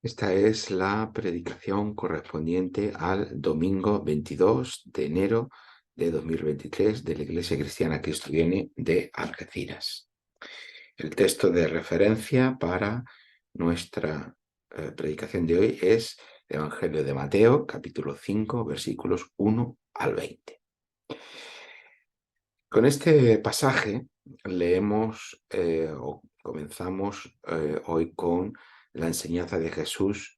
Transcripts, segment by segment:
Esta es la predicación correspondiente al domingo 22 de enero de 2023 de la Iglesia Cristiana Cristo Viene de Algeciras. El texto de referencia para nuestra predicación de hoy es el Evangelio de Mateo, capítulo 5, versículos 1 al 20. Con este pasaje leemos o comenzamos hoy con la enseñanza de Jesús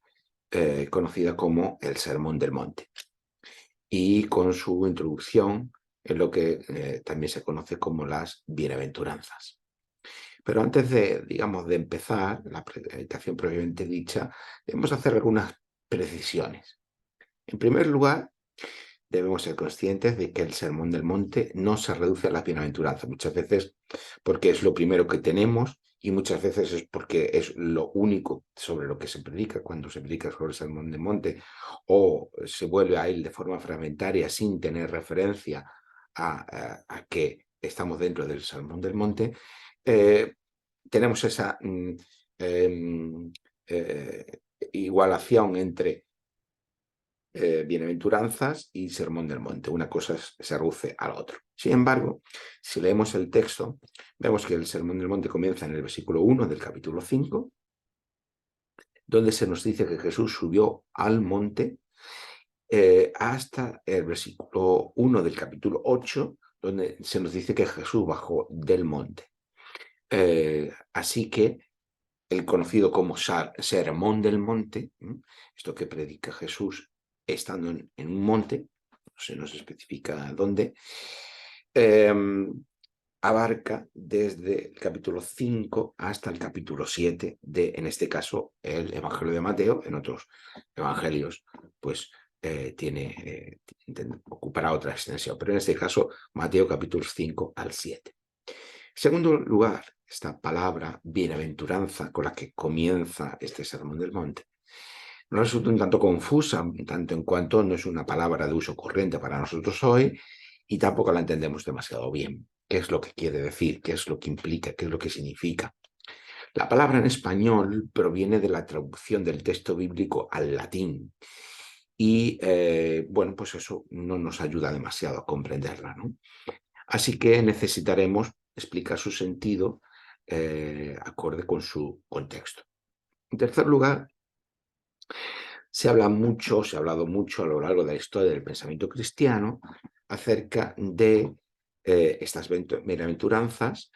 conocida como el Sermón del Monte y con su introducción en lo que también se conoce como las bienaventuranzas. Pero antes de empezar la predicación previamente dicha, debemos hacer algunas precisiones. En primer lugar, debemos ser conscientes de que el Sermón del Monte no se reduce a las bienaventuranzas, muchas veces porque es lo primero que tenemos y muchas veces es porque es lo único sobre lo que se predica cuando se predica sobre el Sermón del Monte, o se vuelve a él de forma fragmentaria sin tener referencia a que estamos dentro del Sermón del Monte. Tenemos esa eh, igualación entre bienaventuranzas y Sermón del Monte. Una cosa se reduce a la otra. Sin embargo, si leemos el texto, vemos que el Sermón del Monte comienza en el versículo 1 del capítulo 5, donde se nos dice que Jesús subió al monte, hasta el versículo 1 del capítulo 8, donde se nos dice que Jesús bajó del monte. Así que el conocido como Sermón del Monte, esto que predica Jesús estando en un monte, no se nos especifica dónde, abarca desde el capítulo 5 hasta el capítulo 7 de, en este caso, el Evangelio de Mateo. En otros evangelios, pues ocupará otra extensión, pero en este caso, Mateo capítulos 5 al 7. En segundo lugar, esta palabra bienaventuranza con la que comienza este Sermón del Monte nos resulta un tanto confusa, tanto en cuanto no es una palabra de uso corriente para nosotros hoy y tampoco la entendemos demasiado bien. ¿Qué es lo que quiere decir? ¿Qué es lo que implica? ¿Qué es lo que significa? La palabra en español proviene de la traducción del texto bíblico al latín y, bueno, pues eso no nos ayuda demasiado a comprenderla, ¿no? Así que necesitaremos explicar su sentido acorde con su contexto. En tercer lugar, se ha hablado mucho a lo largo de la historia del pensamiento cristiano acerca de estas bienaventuranzas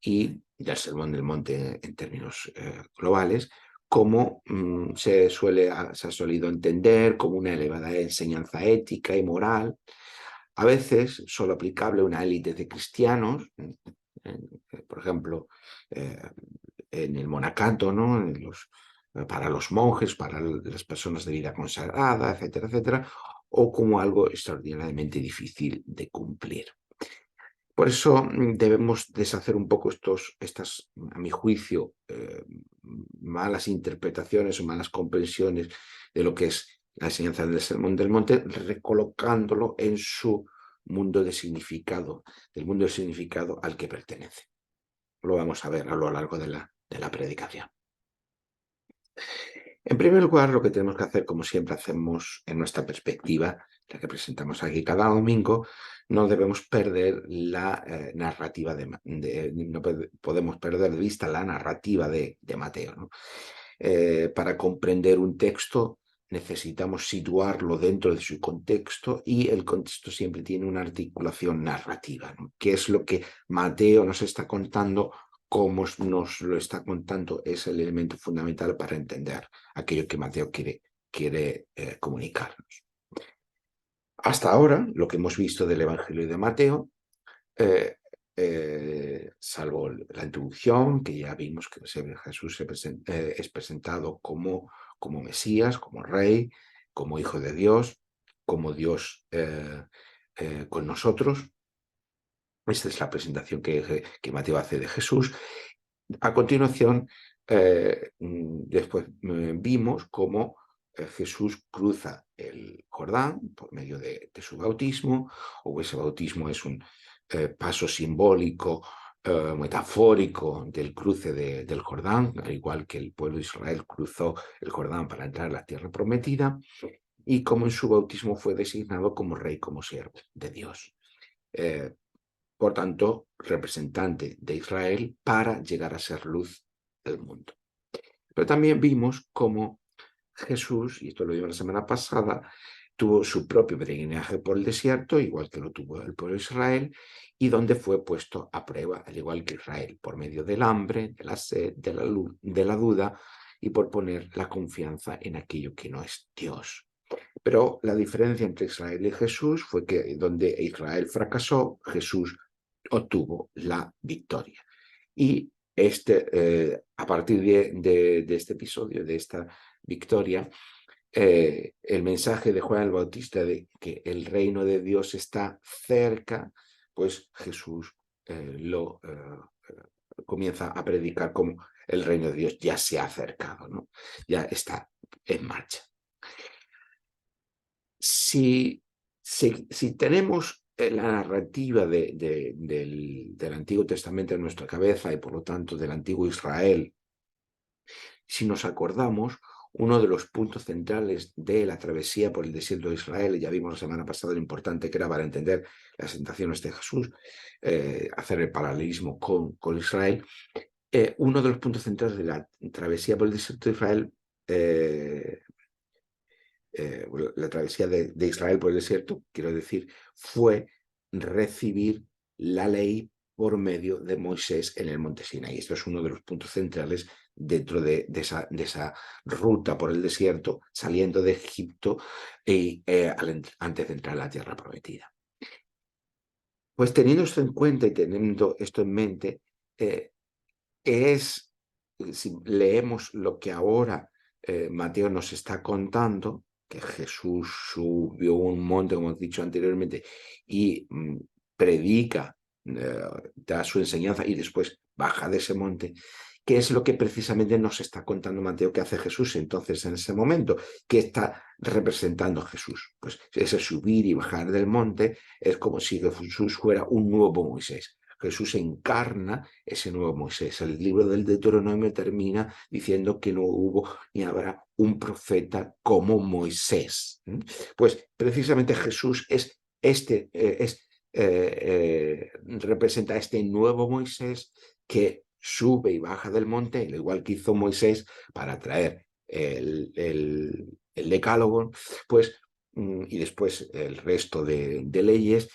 y del Sermón del Monte en términos globales, como se ha solido entender como una elevada enseñanza ética y moral, a veces solo aplicable a una élite de cristianos, por ejemplo, eh, en el monacato, ¿no? Para los monjes, para las personas de vida consagrada, etcétera, etcétera, o como algo extraordinariamente difícil de cumplir. Por eso debemos deshacer un poco estas, a mi juicio, malas interpretaciones o malas comprensiones de lo que es la enseñanza del Sermón del Monte, recolocándolo en su mundo de significado, del mundo de significado al que pertenece. Lo vamos a ver a lo largo de la predicación. En primer lugar, lo que tenemos que hacer, como siempre hacemos en nuestra perspectiva, la que presentamos aquí cada domingo, no debemos perder la narrativa no podemos perder de vista la narrativa de Mateo, ¿no? Para comprender un texto necesitamos situarlo dentro de su contexto y el contexto siempre tiene una articulación narrativa, ¿no? ¿Qué es lo que Mateo nos está contando? Cómo nos lo está contando es el elemento fundamental para entender aquello que Mateo quiere comunicarnos. Hasta ahora, lo que hemos visto del Evangelio de Mateo, salvo la introducción, que ya vimos que Jesús es presentado como Mesías, como Rey, como Hijo de Dios, como Dios con nosotros. Esta es la presentación que Mateo hace de Jesús. A continuación, después vimos cómo Jesús cruza el Jordán por medio de su bautismo, o ese bautismo es un paso simbólico metafórico del cruce del Jordán, al igual que el pueblo de Israel cruzó el Jordán para entrar a la tierra prometida, y como en su bautismo fue designado como rey, como siervo de Dios. Por tanto, representante de Israel para llegar a ser luz del mundo. Pero también vimos cómo Jesús, y esto lo vimos la semana pasada, tuvo su propio peregrinaje por el desierto, igual que lo tuvo el pueblo de Israel, y donde fue puesto a prueba, al igual que Israel, por medio del hambre, de la sed, de la duda, y por poner la confianza en aquello que no es Dios. Pero la diferencia entre Israel y Jesús fue que donde Israel fracasó, Jesús obtuvo la victoria. Y a partir de este episodio, de esta victoria, el mensaje de Juan el Bautista de que el reino de Dios está cerca, pues Jesús comienza a predicar como el reino de Dios ya se ha acercado, ¿no? Ya está en marcha. Si tenemos la narrativa del Antiguo Testamento en nuestra cabeza y por lo tanto del Antiguo Israel, si nos acordamos, uno de los puntos centrales de la travesía por el desierto de Israel, ya vimos la semana pasada lo importante que era para entender las tentaciones de Jesús, hacer el paralelismo con Israel, uno de los puntos centrales de la travesía por el desierto de Israel, la travesía de Israel por el desierto, quiero decir, fue recibir la ley por medio de Moisés en el monte Sinaí. Esto es uno de los puntos centrales dentro de esa ruta por el desierto, saliendo de Egipto antes de entrar a la tierra prometida. Pues teniendo esto en cuenta y teniendo esto en mente, si leemos lo que ahora Mateo nos está contando, que Jesús subió un monte, como he dicho anteriormente, y predica, da su enseñanza y después baja de ese monte, ¿qué es lo que precisamente nos está contando Mateo que hace Jesús entonces en ese momento? ¿Qué está representando Jesús? Pues ese subir y bajar del monte es como si Jesús fuera un nuevo Moisés. Jesús encarna ese nuevo Moisés. El libro del Deuteronomio termina diciendo que no hubo ni habrá un profeta como Moisés. Pues precisamente Jesús representa a este nuevo Moisés que sube y baja del monte, al igual que hizo Moisés para traer el decálogo, pues, y después el resto de leyes.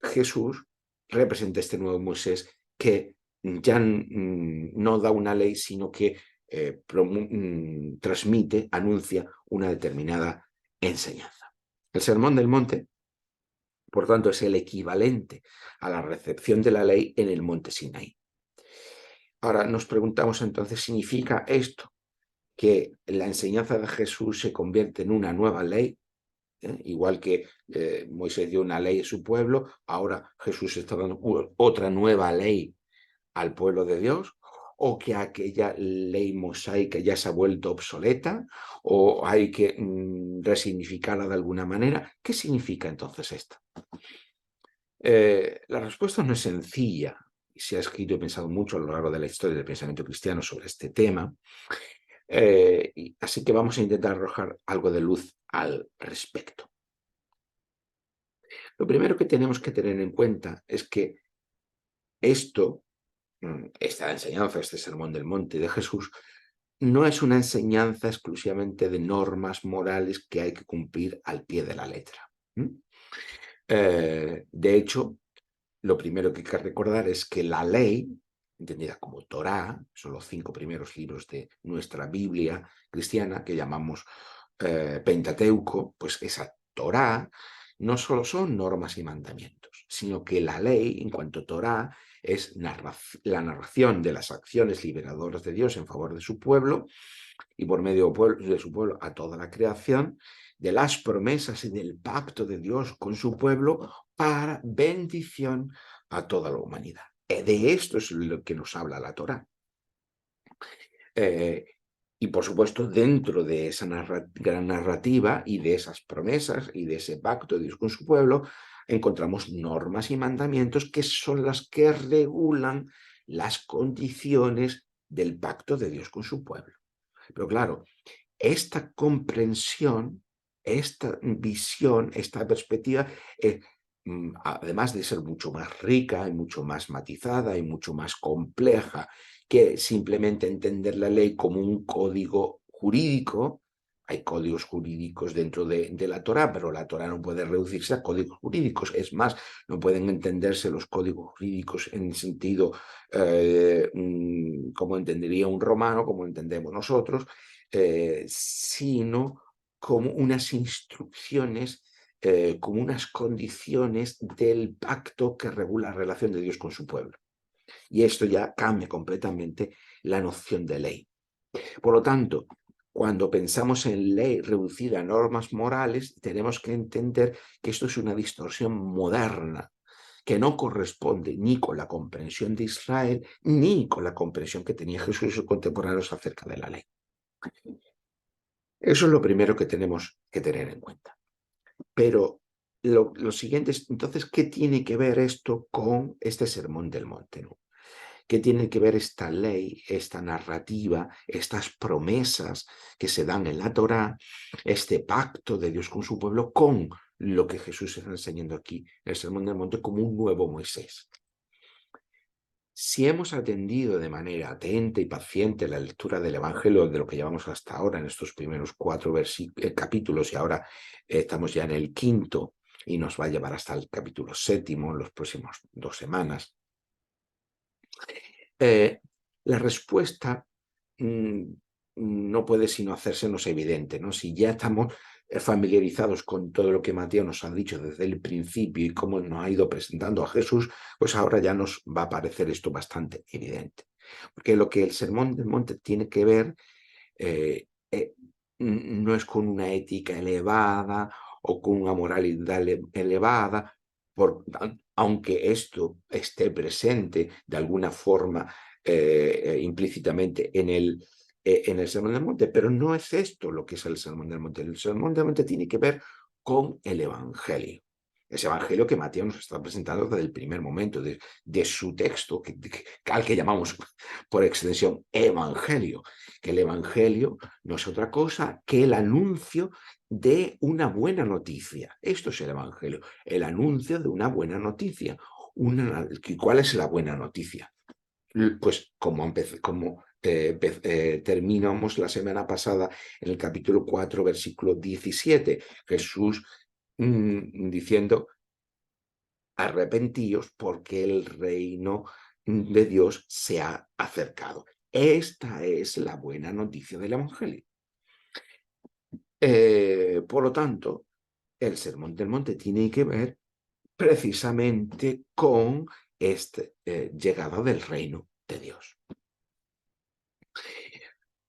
Jesús representa este nuevo Moisés que ya no da una ley, sino que transmite, anuncia una determinada enseñanza. El Sermón del Monte, por tanto, es el equivalente a la recepción de la ley en el monte Sinaí. Ahora nos preguntamos entonces, ¿significa esto que la enseñanza de Jesús se convierte en una nueva ley? Igual que Moisés dio una ley a su pueblo, ahora Jesús está dando otra nueva ley al pueblo de Dios, o que aquella ley mosaica ya se ha vuelto obsoleta, o hay que resignificarla de alguna manera. ¿Qué significa entonces esto? La respuesta no es sencilla. Se ha escrito y pensado mucho a lo largo de la historia del pensamiento cristiano sobre este tema, así que vamos a intentar arrojar algo de luz al respecto. Lo primero que tenemos que tener en cuenta es que esta enseñanza, este sermón del monte de Jesús, no es una enseñanza exclusivamente de normas morales que hay que cumplir al pie de la letra. De hecho, lo primero que hay que recordar es que la ley, entendida como Torá, son los 5 primeros libros de nuestra Biblia cristiana, que llamamos Pentateuco, pues esa Torá no solo son normas y mandamientos, sino que la ley, en cuanto a Torá, es la narración de las acciones liberadoras de Dios en favor de su pueblo y por medio de su pueblo a toda la creación, de las promesas y del pacto de Dios con su pueblo para bendición a toda la humanidad. De esto es lo que nos habla la Torá. Y por supuesto, dentro de esa gran narrativa y de esas promesas y de ese pacto de Dios con su pueblo, encontramos normas y mandamientos que son las que regulan las condiciones del pacto de Dios con su pueblo. Pero claro, esta comprensión, esta visión, esta perspectiva, además de ser mucho más rica y mucho más matizada y mucho más compleja que simplemente entender la ley como un código jurídico. Hay códigos jurídicos dentro de la Torá, pero la Torá no puede reducirse a códigos jurídicos. Es más, no pueden entenderse los códigos jurídicos en el sentido como entendería un romano, como entendemos nosotros, sino como unas instrucciones, como unas condiciones del pacto que regula la relación de Dios con su pueblo. Y esto ya cambia completamente la noción de ley. Por lo tanto, cuando pensamos en ley reducida a normas morales, tenemos que entender que esto es una distorsión moderna que no corresponde ni con la comprensión de Israel ni con la comprensión que tenía Jesús y sus contemporáneos acerca de la ley. Eso es lo primero que tenemos que tener en cuenta. Pero lo siguiente es, entonces, ¿qué tiene que ver esto con este sermón del monte, ¿no? ¿Qué tiene que ver esta ley, esta narrativa, estas promesas que se dan en la Torá, este pacto de Dios con su pueblo, con lo que Jesús está enseñando aquí en el sermón del monte como un nuevo Moisés? Si hemos atendido de manera atenta y paciente la lectura del Evangelio de lo que llevamos hasta ahora en estos primeros 4 capítulos, y ahora estamos ya en el 5º y nos va a llevar hasta el capítulo 7º en las próximas 2 semanas, la respuesta no puede sino hacérsenos evidente, ¿no? Si ya estamos familiarizados con todo lo que Mateo nos ha dicho desde el principio y cómo nos ha ido presentando a Jesús, pues ahora ya nos va a parecer esto bastante evidente. Porque lo que el Sermón del Monte tiene que ver no es con una ética elevada o con una moralidad elevada, aunque esto esté presente de alguna forma implícitamente en el Sermón del Monte, pero no es esto lo que es el Sermón del Monte. El Sermón del Monte tiene que ver con el Evangelio. Ese Evangelio que Mateo nos está presentando desde el primer momento de su texto, al que llamamos por extensión Evangelio, que el Evangelio no es otra cosa que el anuncio de una buena noticia. Esto es el Evangelio, el anuncio de una buena noticia. ¿Cuál es la buena noticia? Pues como terminamos la semana pasada en el capítulo 4, versículo 17, Jesús diciendo: arrepentíos porque el reino de Dios se ha acercado. Esta es la buena noticia del Evangelio. Por lo tanto, el Sermón del Monte tiene que ver precisamente con este llegada del reino de Dios.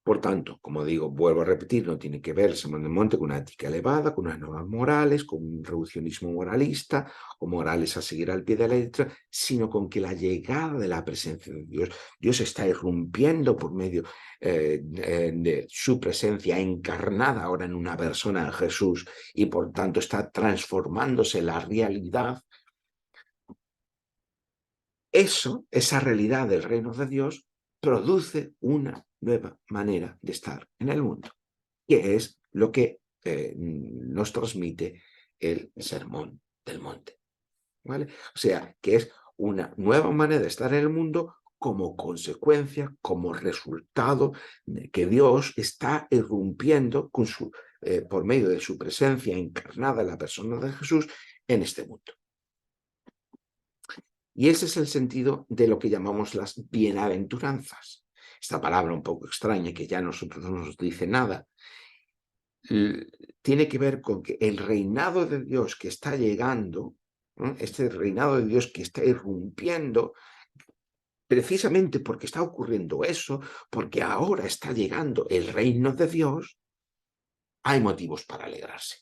Por tanto, como digo, vuelvo a repetir, no tiene que ver el Sermón del Monte con una ética elevada, con unas normas morales, con un reduccionismo moralista, o morales a seguir al pie de la letra, sino con que la llegada de la presencia de Dios, Dios está irrumpiendo por medio de su presencia encarnada ahora en una persona, en Jesús, y por tanto está transformándose la realidad. Esa realidad del reino de Dios produce una nueva manera de estar en el mundo, que es lo que nos transmite el Sermón del Monte, ¿vale? O sea, que es una nueva manera de estar en el mundo como consecuencia, como resultado de que Dios está irrumpiendo por medio de su presencia encarnada en la persona de Jesús en este mundo. Y ese es el sentido de lo que llamamos las bienaventuranzas. Esta palabra un poco extraña que ya a nosotros no nos dice nada, tiene que ver con que el reinado de Dios que está llegando, ¿no? Este reinado de Dios que está irrumpiendo, precisamente porque está ocurriendo eso, porque ahora está llegando el reino de Dios, hay motivos para alegrarse.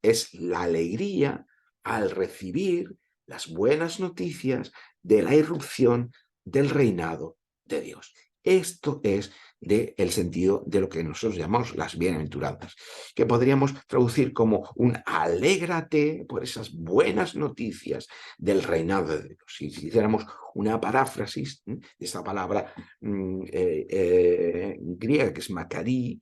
Es la alegría al recibir las buenas noticias de la irrupción del reinado de Dios. Esto es el sentido de lo que nosotros llamamos las bienaventuranzas, que podríamos traducir como un alégrate por esas buenas noticias del reinado de Dios. Si hiciéramos una paráfrasis de esta palabra griega que es makarí,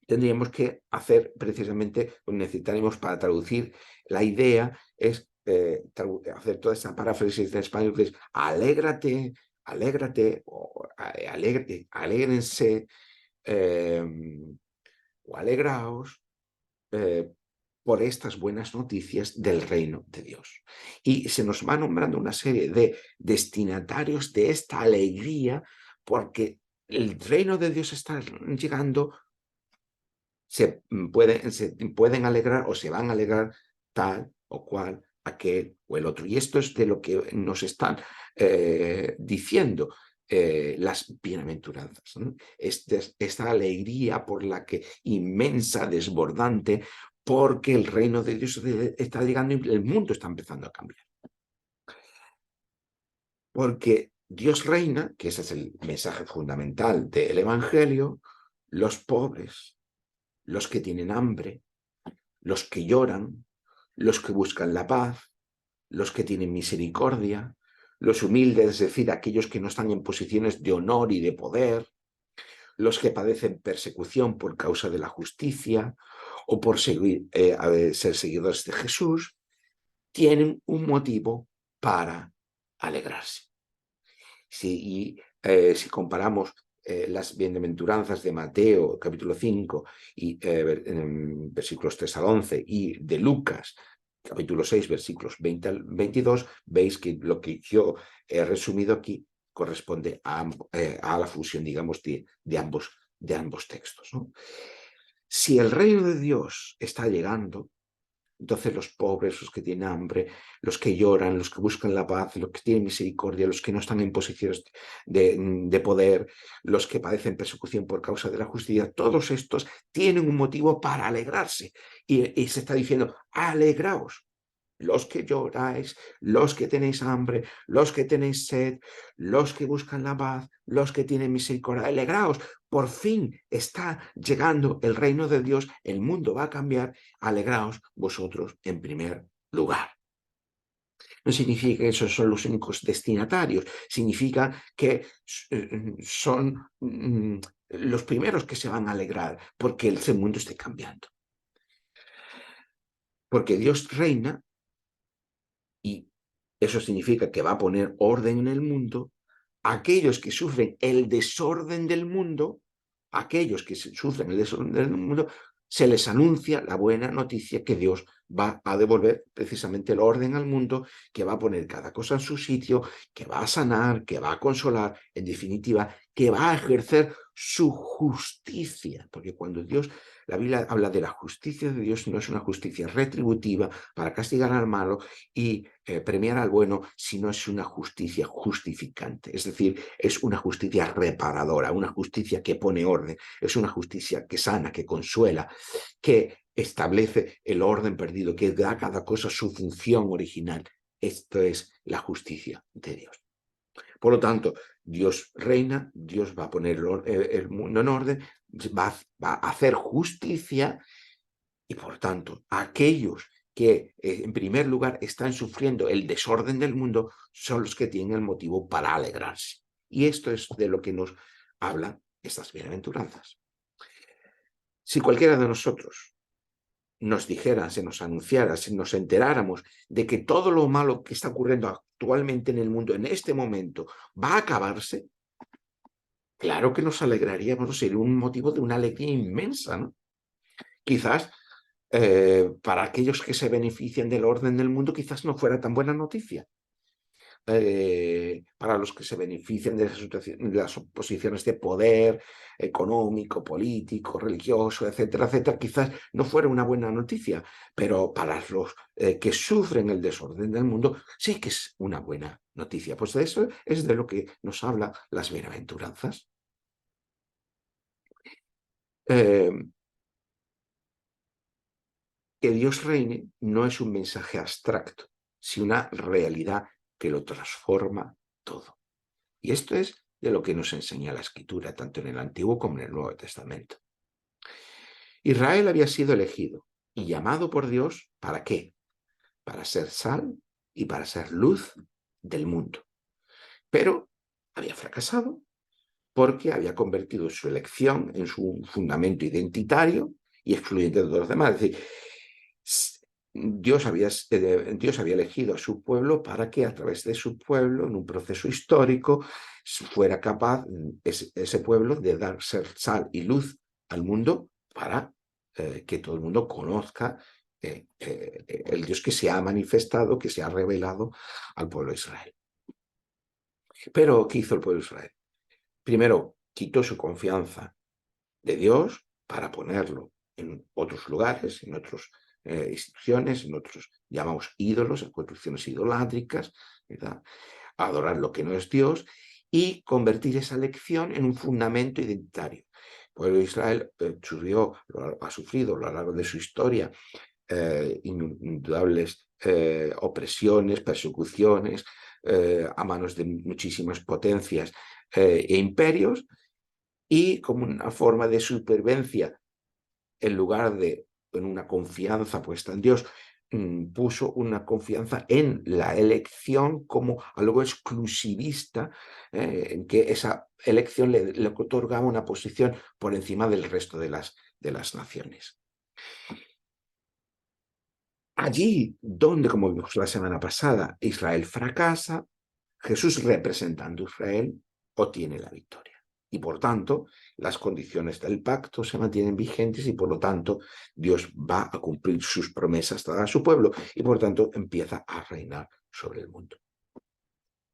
tendríamos que hacer precisamente, necesitaríamos para traducir la idea, es hacer toda esa paráfrasis en español que es alégrate, alégrate, o alégrense, o alegraos por estas buenas noticias del reino de Dios. Y se nos va nombrando una serie de destinatarios de esta alegría porque el reino de Dios está llegando. Se pueden alegrar o se van a alegrar tal o cual, aquel o el otro. Y esto es de lo que nos están diciendo las bienaventuranzas, ¿no? Esta alegría por la que inmensa, desbordante, porque el reino de Dios está llegando y el mundo está empezando a cambiar. Porque Dios reina, que ese es el mensaje fundamental del Evangelio, los pobres, los que tienen hambre, los que lloran, los que buscan la paz, los que tienen misericordia, los humildes, es decir, aquellos que no están en posiciones de honor y de poder, los que padecen persecución por causa de la justicia o por ser seguidores de Jesús, tienen un motivo para alegrarse. Si comparamos las bienaventuranzas de Mateo, capítulo 5, y versículos 3 al 11, y de Lucas, capítulo 6, versículos 20 al 22, veis que lo que yo he resumido aquí corresponde a la fusión, digamos, de ambos textos, ¿no? Si el reino de Dios está llegando, entonces los pobres, los que tienen hambre, los que lloran, los que buscan la paz, los que tienen misericordia, los que no están en posiciones de poder, los que padecen persecución por causa de la justicia, todos estos tienen un motivo para alegrarse. Y se está diciendo, alegraos. Los que lloráis, los que tenéis hambre, los que tenéis sed, los que buscan la paz, los que tienen misericordia, alegraos, por fin está llegando el reino de Dios, el mundo va a cambiar, alegraos vosotros en primer lugar. No significa que esos son los únicos destinatarios, significa que son los primeros que se van a alegrar porque el mundo esté cambiando. Porque Dios reina. Y eso significa que va a poner orden en el mundo. Aquellos que sufren el desorden del mundo, se les anuncia la buena noticia que Dios va a devolver precisamente el orden al mundo, que va a poner cada cosa en su sitio, que va a sanar, que va a consolar, en definitiva, que va a ejercer su justicia. Porque cuando la Biblia habla de la justicia de Dios, no es una justicia retributiva para castigar al malo y premiar al bueno, sino es una justicia justificante. Es decir, es una justicia reparadora, una justicia que pone orden, es una justicia que sana, que consuela, que establece el orden perdido, que da a cada cosa su función original. Esto es la justicia de Dios. Por lo tanto, Dios reina, Dios va a poner el mundo en orden, va a hacer justicia y, por tanto, aquellos que en primer lugar están sufriendo el desorden del mundo son los que tienen el motivo para alegrarse. Y esto es de lo que nos hablan estas bienaventuranzas. Si cualquiera de nosotros nos dijera, se nos anunciara, si nos enteráramos de que todo lo malo que está ocurriendo actualmente en el mundo, en este momento, va a acabarse, claro que nos alegraríamos, sería un motivo de una alegría inmensa, ¿no? Quizás para aquellos que se benefician del orden del mundo, quizás no fuera tan buena noticia. Para los que se benefician de las posiciones de poder económico, político, religioso, etcétera, etcétera, quizás no fuera una buena noticia, pero para los que sufren el desorden del mundo, sí que es una buena noticia. Pues de eso es de lo que nos habla las bienaventuranzas. Que Dios reine no es un mensaje abstracto, sino una realidad que lo transforma todo. Y esto es de lo que nos enseña la Escritura, tanto en el Antiguo como en el Nuevo Testamento. Israel había sido elegido y llamado por Dios, ¿para qué? Para ser sal y para ser luz del mundo. Pero había fracasado porque había convertido su elección en su fundamento identitario y excluyente de todos los demás. Es decir, Dios había elegido a su pueblo para que a través de su pueblo, en un proceso histórico, fuera capaz ese pueblo de dar ser sal y luz al mundo para que todo el mundo conozca el Dios que se ha manifestado, que se ha revelado al pueblo de Israel. Pero, ¿qué hizo el pueblo de Israel? Primero, quitó su confianza de Dios para ponerlo en otros lugares, en otras instituciones, en otros, llamamos ídolos, en construcciones idolátricas, ¿verdad? Adorar lo que no es Dios y convertir esa elección en un fundamento identitario. El pueblo de Israel ha sufrido a lo largo de su historia indudables opresiones, persecuciones a manos de muchísimas potencias e imperios, y como una forma de supervivencia, en lugar de en una confianza puesta en Dios, puso una confianza en la elección como algo exclusivista, en que esa elección le otorgaba una posición por encima del resto de las naciones. Allí donde, como vimos la semana pasada, Israel fracasa, Jesús, representando a Israel, obtiene la victoria. Y por tanto, las condiciones del pacto se mantienen vigentes y por lo tanto Dios va a cumplir sus promesas a su pueblo y por tanto empieza a reinar sobre el mundo.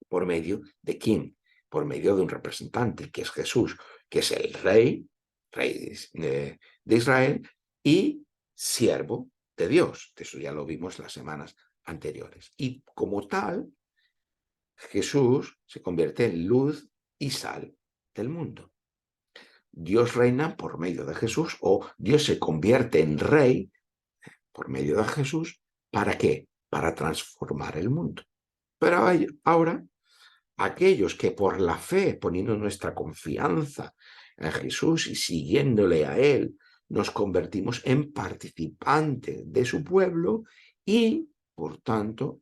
¿Por medio de quién? Por medio de un representante, que es Jesús, que es el rey de Israel y siervo de Dios. Eso ya lo vimos las semanas anteriores. Y como tal, Jesús se convierte en luz y sal del mundo. Dios reina por medio de Jesús, o Dios se convierte en rey por medio de Jesús. ¿Para qué? Para transformar el mundo. Pero ahora, aquellos que por la fe, poniendo nuestra confianza en Jesús y siguiéndole a Él, nos convertimos en participantes de su pueblo y, por tanto,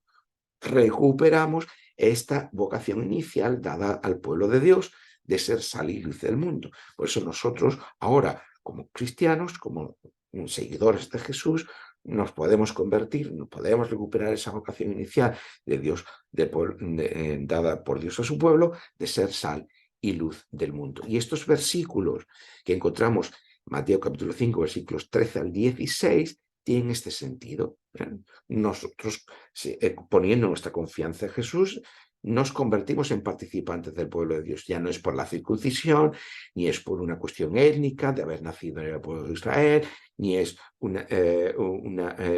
recuperamos esta vocación inicial dada al pueblo de Dios de ser sal y luz del mundo. Por eso nosotros ahora, como cristianos, como seguidores de Jesús, nos podemos convertir, nos podemos recuperar esa vocación inicial de Dios, dada por Dios a su pueblo, de ser sal y luz del mundo. Y estos versículos que encontramos, Mateo capítulo 5, versículos 13 al 16, tienen este sentido. Nosotros, poniendo nuestra confianza en Jesús, nos convertimos en participantes del pueblo de Dios. Ya no es por la circuncisión, ni es por una cuestión étnica de haber nacido en el pueblo de Israel, ni es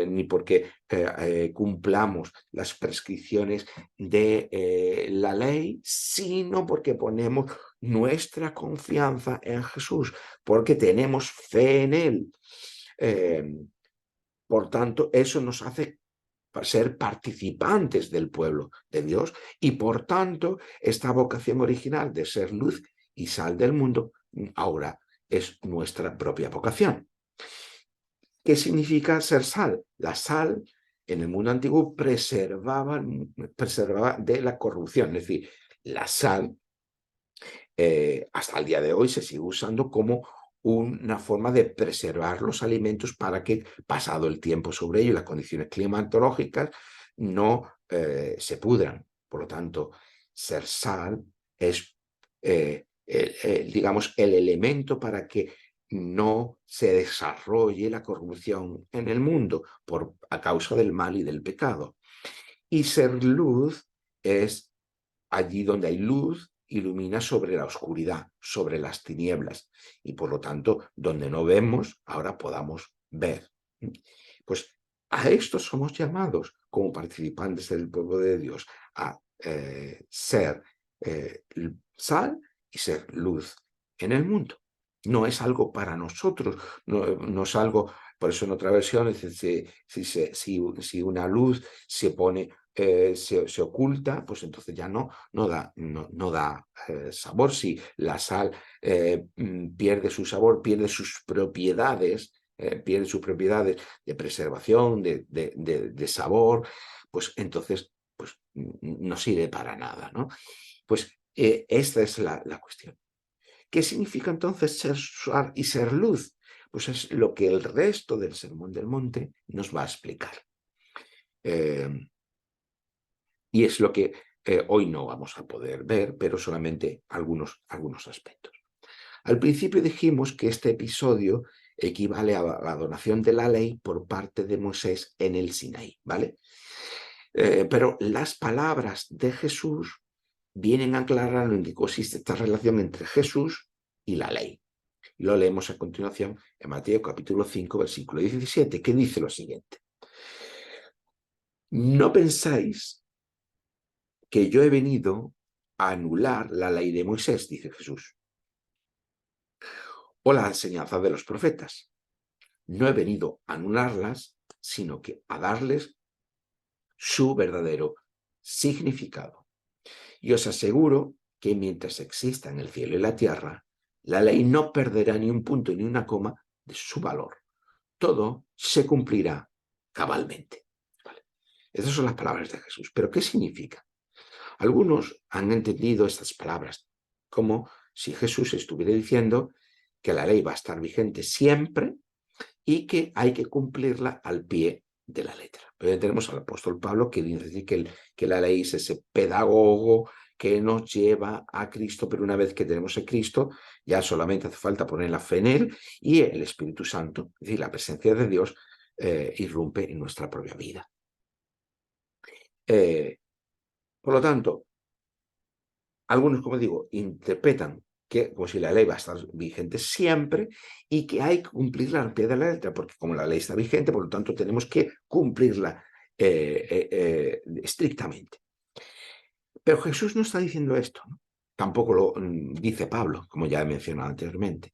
ni porque cumplamos las prescripciones de la ley, sino porque ponemos nuestra confianza en Jesús, porque tenemos fe en Él. Por tanto, eso nos hace ser participantes del pueblo de Dios y, por tanto, esta vocación original de ser luz y sal del mundo ahora es nuestra propia vocación. ¿Qué significa ser sal? La sal en el mundo antiguo preservaba de la corrupción, es decir, la sal hasta el día de hoy se sigue usando como una forma de preservar los alimentos para que, pasado el tiempo sobre ello y las condiciones climatológicas, no se pudran. Por lo tanto, ser sal es, digamos, el elemento para que no se desarrolle la corrupción en el mundo a causa del mal y del pecado. Y ser luz es allí donde hay luz, ilumina sobre la oscuridad, sobre las tinieblas, y por lo tanto, donde no vemos, ahora podamos ver. Pues a esto somos llamados como participantes del pueblo de Dios, a ser sal y ser luz en el mundo. No es algo para nosotros, no es algo, por eso en otra versión dice, si una luz se pone se oculta, pues entonces ya no da sabor. Si la sal pierde su sabor, pierde sus propiedades de preservación, de sabor, pues entonces pues, no sirve para nada, ¿no? Pues esta es la cuestión. ¿Qué significa entonces ser sal y ser luz? Pues es lo que el resto del Sermón del Monte nos va a explicar. Y es lo que hoy no vamos a poder ver, pero solamente algunos aspectos. Al principio dijimos que este episodio equivale a la donación de la ley por parte de Moisés en el Sinaí, ¿vale? Pero las palabras de Jesús vienen a aclarar en que consiste esta relación entre Jesús y la ley. Lo leemos a continuación en Mateo capítulo 5, versículo 17, que dice lo siguiente. No pensáis que yo he venido a anular la ley de Moisés, dice Jesús, o la enseñanza de los profetas. No he venido a anularlas, sino que a darles su verdadero significado. Y os aseguro que mientras existan el cielo y la tierra, la ley no perderá ni un punto ni una coma de su valor. Todo se cumplirá cabalmente. ¿Vale? Esas son las palabras de Jesús. ¿Pero qué significa? Algunos han entendido estas palabras como si Jesús estuviera diciendo que la ley va a estar vigente siempre y que hay que cumplirla al pie de la letra. Pero ya tenemos al apóstol Pablo que dice que la ley es ese pedagogo que nos lleva a Cristo, pero una vez que tenemos a Cristo, ya solamente hace falta poner la fe en Él y el Espíritu Santo, es decir, la presencia de Dios, irrumpe en nuestra propia vida. Por lo tanto, algunos, como digo, interpretan que como si la ley va a estar vigente siempre y que hay que cumplirla al pie de la letra, porque como la ley está vigente, por lo tanto tenemos que cumplirla estrictamente. Pero Jesús no está diciendo esto, ¿no? Tampoco lo dice Pablo, como ya he mencionado anteriormente.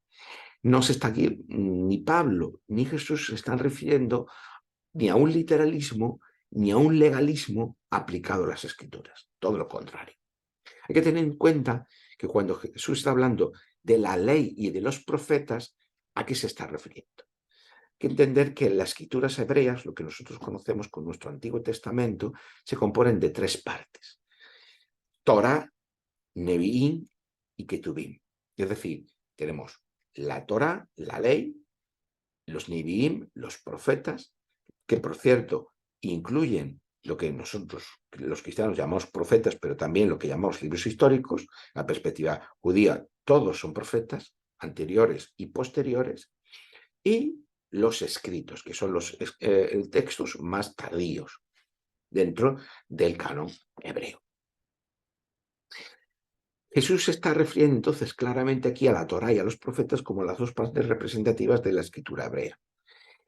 No se está aquí, ni Pablo ni Jesús se están refiriendo ni a un literalismo ni a un legalismo aplicado a las Escrituras. Todo lo contrario. Hay que tener en cuenta que cuando Jesús está hablando de la ley y de los profetas, ¿a qué se está refiriendo? Hay que entender que las escrituras hebreas, lo que nosotros conocemos con nuestro Antiguo Testamento, se componen de tres partes. Torah, Nevi'im y Ketubim. Es decir, tenemos la Torah, la ley, los Nevi'im, los profetas, que por cierto incluyen lo que nosotros, los cristianos, llamamos profetas, pero también lo que llamamos libros históricos. La perspectiva judía, todos son profetas, anteriores y posteriores, y los escritos, que son los textos más tardíos dentro del canon hebreo. Jesús se está refiriendo entonces claramente aquí a la Torá y a los profetas como las dos partes representativas de la escritura hebrea.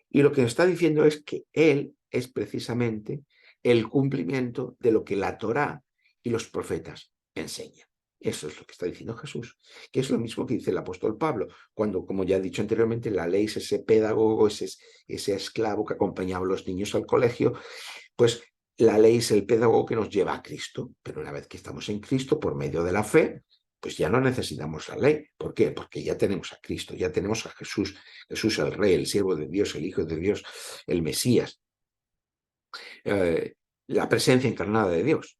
Y lo que nos está diciendo es que Él es precisamente el cumplimiento de lo que la Torá y los profetas enseñan. Eso es lo que está diciendo Jesús, que es lo mismo que dice el apóstol Pablo, cuando, como ya he dicho anteriormente, la ley es ese pedagogo, ese esclavo que acompañaba a los niños al colegio, pues la ley es el pedagogo que nos lleva a Cristo, pero una vez que estamos en Cristo, por medio de la fe, pues ya no necesitamos la ley. ¿Por qué? Porque ya tenemos a Cristo, ya tenemos a Jesús, Jesús el Rey, el siervo de Dios, el Hijo de Dios, el Mesías, la presencia encarnada de Dios.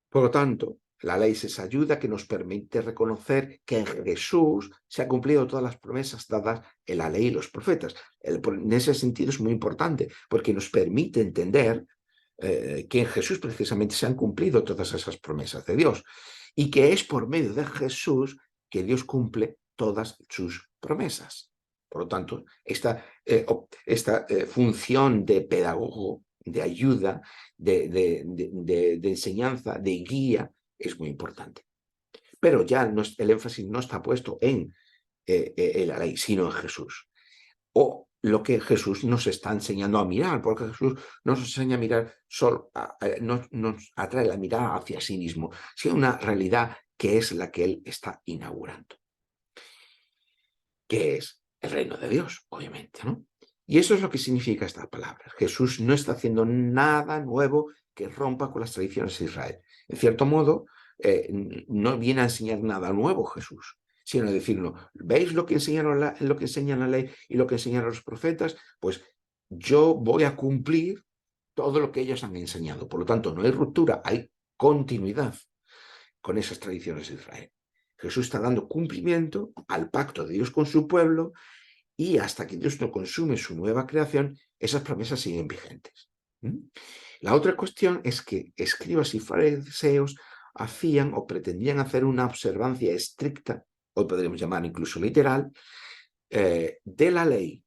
Por lo tanto, la ley es esa ayuda que nos permite reconocer que en Jesús se han cumplido todas las promesas dadas en la ley y los profetas. En ese sentido es muy importante, porque nos permite entender que en Jesús precisamente se han cumplido todas esas promesas de Dios y que es por medio de Jesús que Dios cumple todas sus promesas. Por lo tanto, esta función de pedagogo, de ayuda, de enseñanza, de guía, es muy importante. Pero ya el énfasis no está puesto en la ley, sino en Jesús. O lo que Jesús nos está enseñando a mirar, porque Jesús nos enseña a mirar, nos atrae la mirada hacia sí mismo, sino una realidad que es la que Él está inaugurando, que es el reino de Dios, obviamente, ¿no? Y eso es lo que significa esta palabra. Jesús no está haciendo nada nuevo que rompa con las tradiciones de Israel. En cierto modo, no viene a enseñar nada nuevo Jesús, sino a decirnos, ¿veis lo que enseñan la ley y lo que enseñan los profetas? Pues yo voy a cumplir todo lo que ellos han enseñado. Por lo tanto, no hay ruptura, hay continuidad con esas tradiciones de Israel. Jesús está dando cumplimiento al pacto de Dios con su pueblo y hasta que Dios no consume su nueva creación, esas promesas siguen vigentes. La otra cuestión es que escribas y fariseos hacían o pretendían hacer una observancia estricta, hoy podríamos llamar incluso literal, de la ley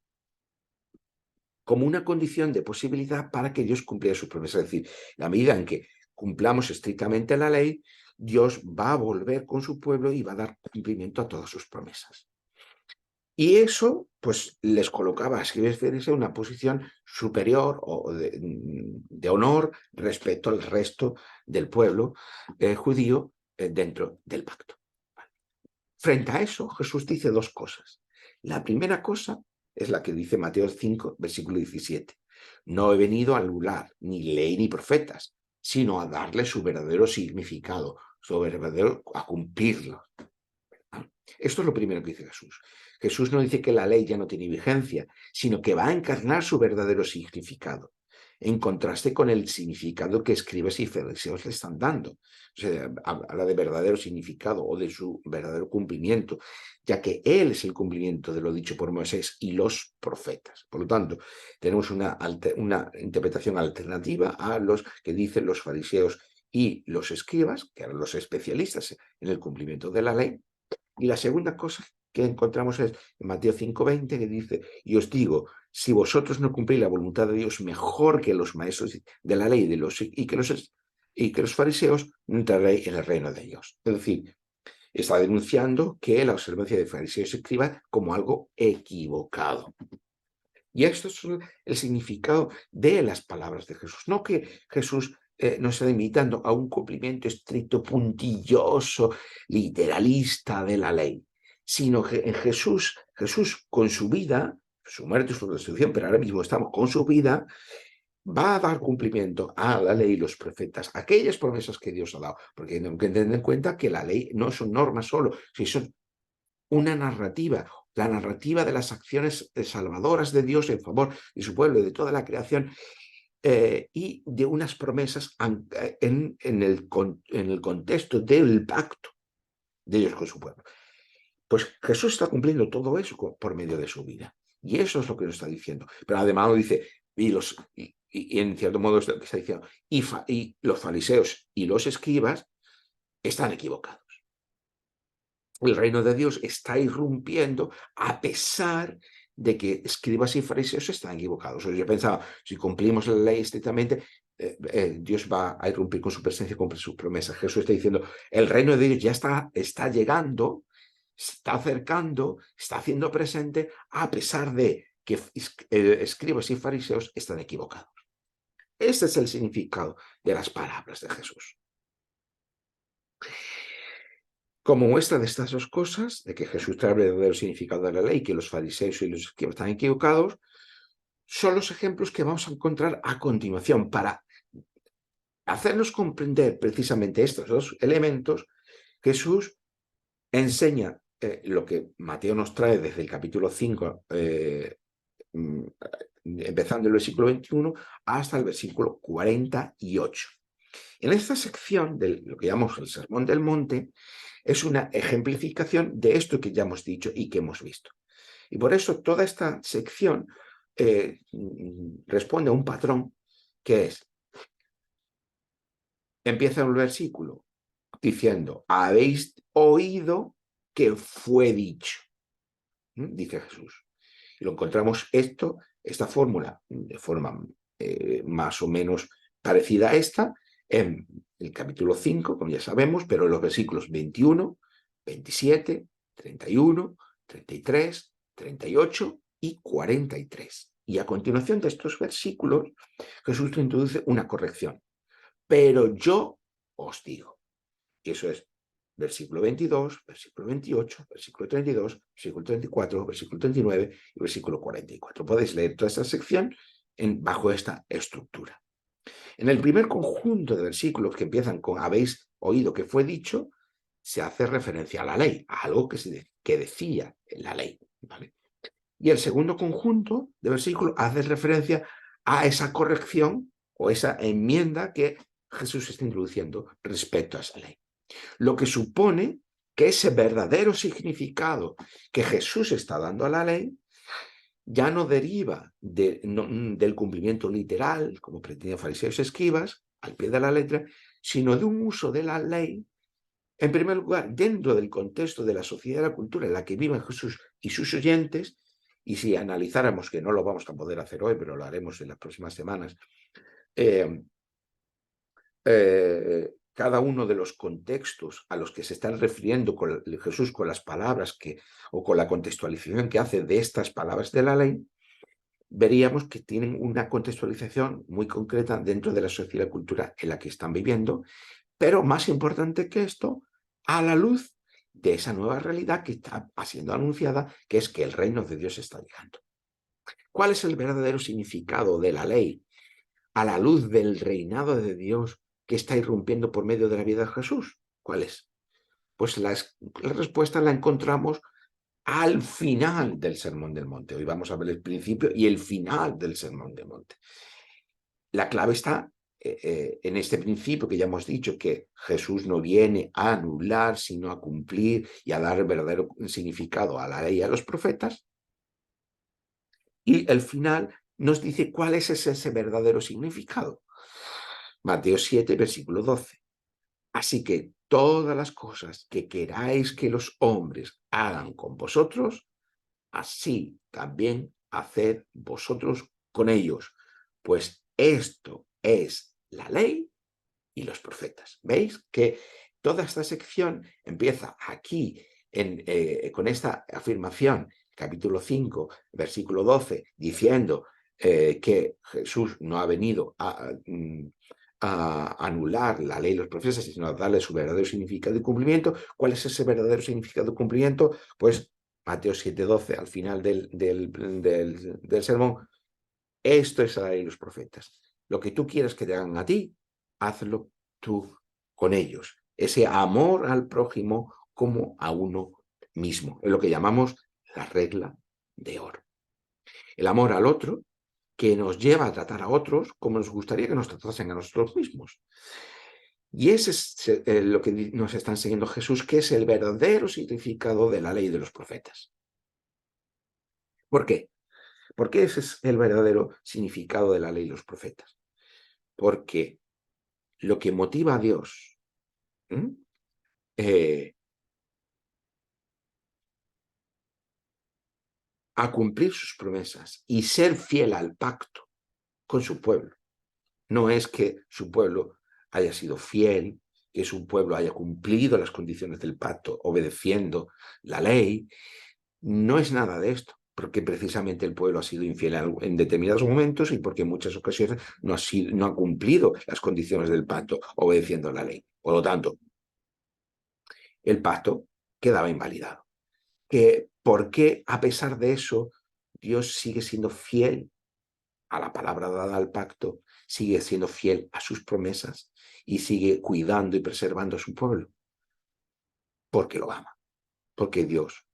como una condición de posibilidad para que Dios cumpliera su promesa. Es decir, la medida en que cumplamos estrictamente la ley, Dios va a volver con su pueblo y va a dar cumplimiento a todas sus promesas. Y eso, pues, les colocaba a escribas y fariseos en una posición superior o de honor respecto al resto del pueblo judío dentro del pacto. Frente a eso, Jesús dice dos cosas. La primera cosa es la que dice Mateo 5, versículo 17. No he venido a anular ni ley ni profetas, sino a darle su verdadero significado, su verdadero, a cumplirlo. Esto es lo primero que dice Jesús. Jesús no dice que la ley ya no tiene vigencia, sino que va a encarnar su verdadero significado, en contraste con el significado que escribas y fariseos le están dando. O sea, habla de verdadero significado o de su verdadero cumplimiento, ya que Él es el cumplimiento de lo dicho por Moisés y los profetas. Por lo tanto, tenemos una interpretación alternativa a los que dicen los fariseos y los escribas, que eran los especialistas en el cumplimiento de la ley. Y la segunda cosa que encontramos es en Mateo 5:20, que dice, y os digo, si vosotros no cumplís la voluntad de Dios mejor que los maestros de la ley y que los fariseos, no entraréis en el reino de Dios. Es decir, está denunciando que la observancia de fariseos se escriba como algo equivocado. Y esto es el significado de las palabras de Jesús. No que Jesús nos está invitando a un cumplimiento estricto, puntilloso, literalista de la ley, sino que en Jesús con su vida, su muerte y su resurrección, pero ahora mismo estamos con su vida, va a dar cumplimiento a la ley y los profetas, aquellas promesas que Dios ha dado, porque tenemos que tener en cuenta que la ley no son normas solo, sino son una narrativa, la narrativa de las acciones salvadoras de Dios en favor de su pueblo y de toda la creación, y de unas promesas en el contexto del pacto de Dios con su pueblo. Pues Jesús está cumpliendo todo eso por medio de su vida. Y eso es lo que nos está diciendo. Pero además lo dice, y en cierto modo es lo que está diciendo, y los fariseos y los escribas están equivocados. El reino de Dios está irrumpiendo a pesar de que escribas y fariseos están equivocados. Yo pensaba, si cumplimos la ley estrictamente, Dios va a irrumpir con su presencia, con sus promesas. Jesús está diciendo, el reino de Dios ya está llegando, se está acercando, está haciendo presente, a pesar de que escribas y fariseos están equivocados. Este es el significado de las palabras de Jesús. Como muestra de estas dos cosas, de que Jesús trae el verdadero significado de la ley, que los fariseos y los escribas están equivocados, son los ejemplos que vamos a encontrar a continuación para hacernos comprender precisamente estos dos elementos. Jesús enseña lo que Mateo nos trae desde el capítulo 5, empezando el versículo 21 hasta el versículo 48. En esta sección de lo que llamamos el Sermón del Monte, es una ejemplificación de esto que ya hemos dicho y que hemos visto. Y por eso toda esta sección responde a un patrón que es, empieza el versículo diciendo, habéis oído que fue dicho, dice Jesús. Y lo encontramos esta fórmula, de forma más o menos parecida a esta, en el capítulo 5, como ya sabemos, pero en los versículos 21, 27, 31, 33, 38 y 43. Y a continuación de estos versículos, Jesús introduce una corrección. Pero yo os digo, y eso es versículo 22, versículo 28, versículo 32, versículo 34, versículo 39 y versículo 44. Podéis leer toda esta sección bajo esta estructura. En el primer conjunto de versículos que empiezan con habéis oído que fue dicho, se hace referencia a la ley, a algo que decía la ley, ¿vale? Y el segundo conjunto de versículos hace referencia a esa corrección o esa enmienda que Jesús está introduciendo respecto a esa ley. Lo que supone que ese verdadero significado que Jesús está dando a la ley ya no deriva del cumplimiento literal, como pretendían fariseos y escribas, al pie de la letra, sino de un uso de la ley, en primer lugar, dentro del contexto de la sociedad y la cultura en la que viven Jesús y sus oyentes, y si analizáramos, que no lo vamos a poder hacer hoy, pero lo haremos en las próximas semanas, cada uno de los contextos a los que se están refiriendo Jesús con las palabras o con la contextualización que hace de estas palabras de la ley, veríamos que tienen una contextualización muy concreta dentro de la sociedad y cultura en la que están viviendo, pero más importante que esto, a la luz de esa nueva realidad que está siendo anunciada, que es que el reino de Dios está llegando. ¿Cuál es el verdadero significado de la ley a la luz del reinado de Dios que está irrumpiendo por medio de la vida de Jesús? ¿Cuál es? Pues la respuesta la encontramos al final del Sermón del Monte. Hoy vamos a ver el principio y el final del Sermón del Monte. La clave está en este principio que ya hemos dicho, que Jesús no viene a anular, sino a cumplir y a dar verdadero significado a la ley y a los profetas. Y el final nos dice cuál es ese verdadero significado. Mateo 7, versículo 12. Así que todas las cosas que queráis que los hombres hagan con vosotros, así también haced vosotros con ellos, pues esto es la ley y los profetas. ¿Veis que toda esta sección empieza aquí con esta afirmación, capítulo 5, versículo 12, diciendo que Jesús no ha venido a anular la ley y los profetas, sino a darle su verdadero significado y cumplimiento? ¿Cuál es ese verdadero significado y cumplimiento? Pues Mateo 7:12, al final del sermón, esto es la ley y los profetas. Lo que tú quieras que te hagan a ti, hazlo tú con ellos. Ese amor al prójimo como a uno mismo. Es lo que llamamos la regla de oro. El amor al otro que nos lleva a tratar a otros como nos gustaría que nos tratasen a nosotros mismos. Y ese es lo que nos está enseñando Jesús, que es el verdadero significado de la ley de los profetas. ¿Por qué? Porque ese es el verdadero significado de la ley de los profetas. Porque lo que motiva a Dios a cumplir sus promesas y ser fiel al pacto con su pueblo no es que su pueblo haya sido fiel, que su pueblo haya cumplido las condiciones del pacto obedeciendo la ley. No es nada de esto, porque precisamente el pueblo ha sido infiel en determinados momentos y porque en muchas ocasiones no ha cumplido las condiciones del pacto obedeciendo la ley. Por lo tanto, el pacto quedaba invalidado. ¿Por qué, a pesar de eso, Dios sigue siendo fiel a la palabra dada al pacto, sigue siendo fiel a sus promesas y sigue cuidando y preservando a su pueblo? Porque lo ama, porque Dios,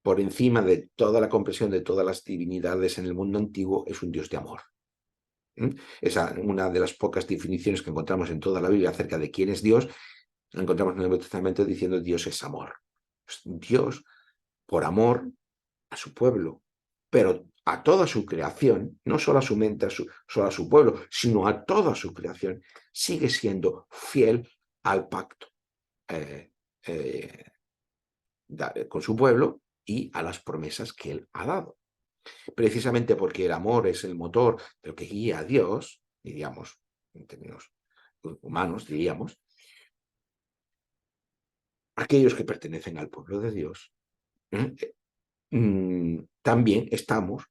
por encima de toda la comprensión de todas las divinidades en el mundo antiguo, es un Dios de amor. Esa, una de las pocas definiciones que encontramos en toda la Biblia acerca de quién es Dios, la encontramos en el Nuevo Testamento diciendo Dios es amor. Dios, por amor a su pueblo, pero a toda su creación, no solo a su mente, solo a su pueblo, sino a toda su creación, sigue siendo fiel al pacto con su pueblo y a las promesas que él ha dado. Precisamente porque el amor es el motor de lo que guía a Dios, diríamos, en términos humanos, diríamos, aquellos que pertenecen al pueblo de Dios, también estamos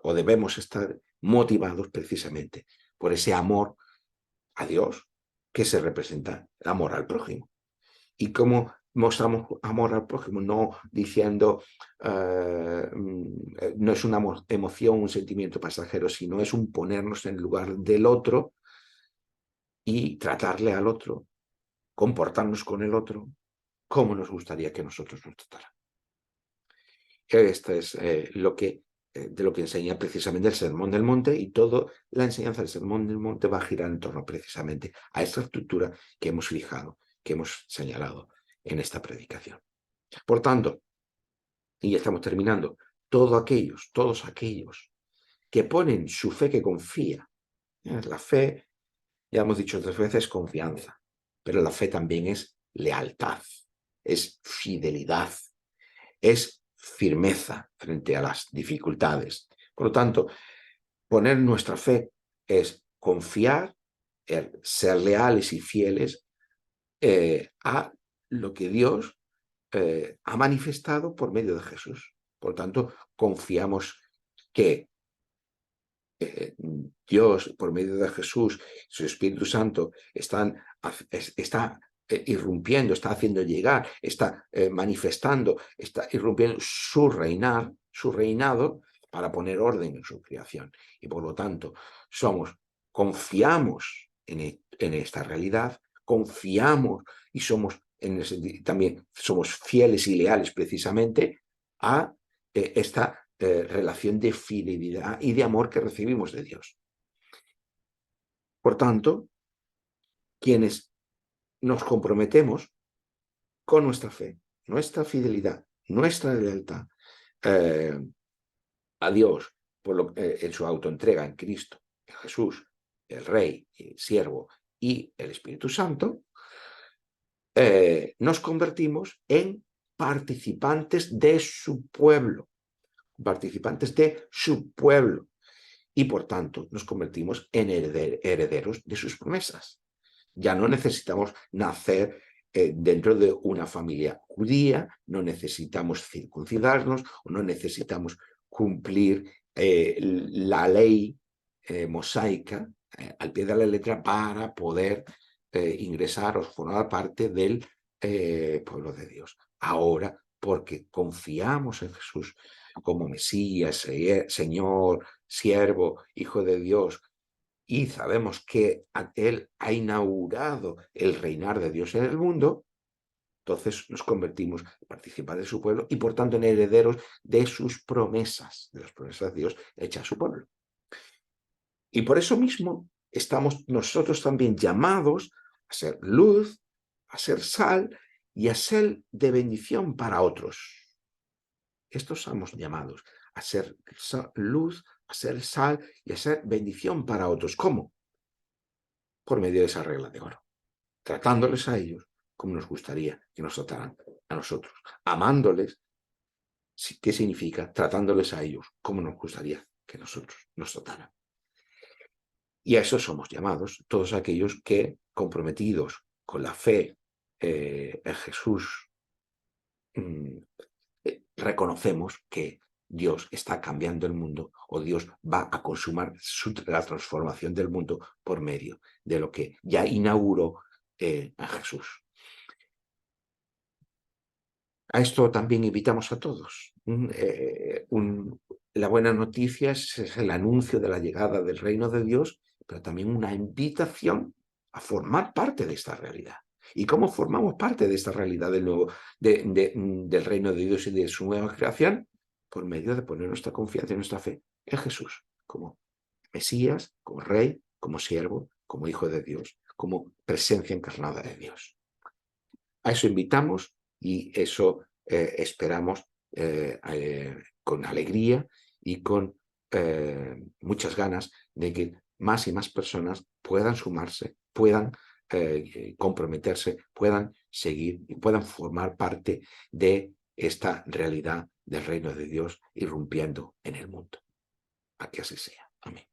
o debemos estar motivados precisamente por ese amor a Dios que se representa el amor al prójimo. y cómo mostramos amor al prójimo, no diciendo, no es una emoción, un sentimiento pasajero, sino es un ponernos en el lugar del otro y tratarle al otro, comportarnos con el otro, como nos gustaría que nosotros nos trataran. Esto es de lo que enseña precisamente el Sermón del Monte, y toda la enseñanza del Sermón del Monte va a girar en torno precisamente a esta estructura que hemos fijado, que hemos señalado en esta predicación. Por tanto, y ya estamos terminando, todos aquellos que ponen su fe, que confía. La fe, ya hemos dicho 3 veces, confianza, pero la fe también es lealtad, es fidelidad, es firmeza frente a las dificultades. Por lo tanto, poner nuestra fe es confiar, ser leales y fieles a lo que Dios ha manifestado por medio de Jesús. Por tanto, confiamos que Dios, por medio de Jesús, su Espíritu Santo, está irrumpiendo, está haciendo llegar, está manifestando, está irrumpiendo su reinado para poner orden en su creación. Y por lo tanto, confiamos en esta realidad, confiamos y también somos fieles y leales precisamente a esta relación de fidelidad y de amor que recibimos de Dios. Por tanto, quienes nos comprometemos con nuestra fe, nuestra fidelidad, nuestra lealtad a Dios en su autoentrega en Cristo, en Jesús, el Rey, el Siervo y el Espíritu Santo, nos convertimos en participantes de su pueblo, y por tanto nos convertimos en herederos de sus promesas. Ya no necesitamos nacer dentro de una familia judía, no necesitamos circuncidarnos, o no necesitamos cumplir la ley mosaica al pie de la letra para poder ingresar o formar parte del pueblo de Dios. Ahora, porque confiamos en Jesús como Mesías, Señor, Siervo, Hijo de Dios, y sabemos que Él ha inaugurado el reinar de Dios en el mundo, entonces nos convertimos en participantes de su pueblo y por tanto en herederos de sus promesas, de las promesas de Dios hechas a su pueblo. Y por eso mismo estamos nosotros también llamados a ser luz, a ser sal y a ser de bendición para otros. Estos somos llamados a ser luz, a ser sal y a ser bendición para otros. ¿Cómo? Por medio de esa regla de oro, tratándoles a ellos como nos gustaría que nos trataran a nosotros, amándoles. ¿Qué significa? Tratándoles a ellos como nos gustaría que nosotros nos trataran. Y a eso somos llamados todos aquellos que, comprometidos con la fe en Jesús, reconocemos que Dios está cambiando el mundo, o Dios va a consumar la transformación del mundo por medio de lo que ya inauguró a Jesús. A esto también invitamos a todos. La buena noticia es el anuncio de la llegada del reino de Dios, pero también una invitación a formar parte de esta realidad. ¿Y cómo formamos parte de esta realidad del reino de Dios y de su nueva creación? Por medio de poner nuestra confianza y nuestra fe en Jesús, como Mesías, como Rey, como Siervo, como Hijo de Dios, como presencia encarnada de Dios. A eso invitamos y eso esperamos con alegría y con muchas ganas de que más y más personas puedan sumarse, puedan comprometerse, puedan seguir y puedan formar parte de esta realidad del reino de Dios irrumpiendo en el mundo. A que así sea. Amén.